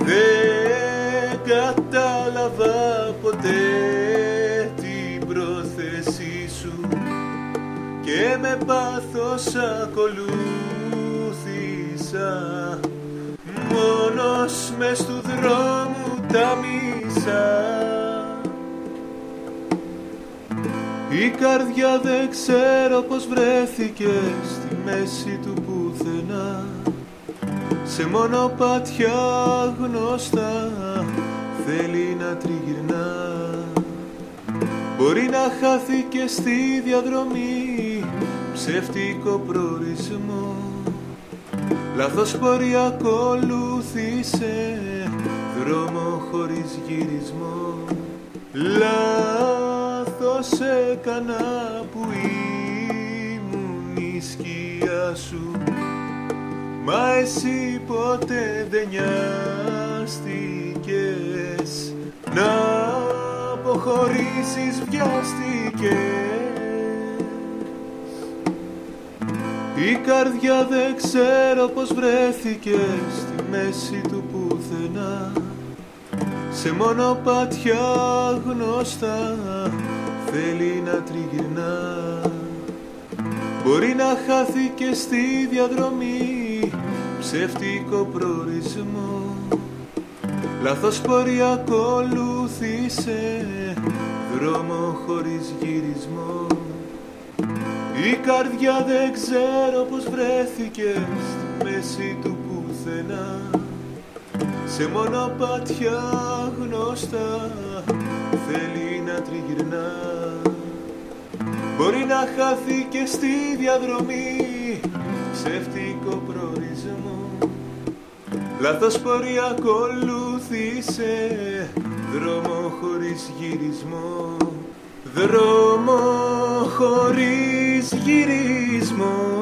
Δεν κατάλαβα ποτέ την πρόθεσή σου και με πάθος ακολούθησα, μόνος μες του δρόμου τα μίσα. Η καρδιά δεν ξέρω πως βρέθηκε στη μέση του πουθενά, σε μονοπάτια γνωστά θέλει να τριγυρνά. Μπορεί να χάθηκε στη διαδρομή, ψεύτικο προορισμό, λάθος πορεία ακολούθησε, δρόμο χωρίς γυρισμό. Λάθος έκανα που ήμουν η σκιά σου, μα εσύ ποτέ δεν νοιάστηκες να αποχωρήσεις, βιάστηκες. Η καρδιά δεν ξέρω πως βρέθηκε στη μέση του πουθενά, σε μονοπάτια γνωστά θέλει να τριγυρνά. Μπορεί να χάθηκε στη διαδρομή, ψεύτικο προορισμό, λάθος πορεία ακολούθησε, δρόμο χωρίς γυρισμό. Η καρδιά δεν ξέρω πως βρέθηκε στη μέση του πουθενά, σε μονοπάτια γνωστά θέλει να τριγυρνά. Μπορεί να χάθηκε στη διαδρομή, ψεύτικο προορισμό, λάθος πορεία ακολούθησε, δρόμο χωρίς γυρισμό. Δρόμο χωρίς γυρισμό.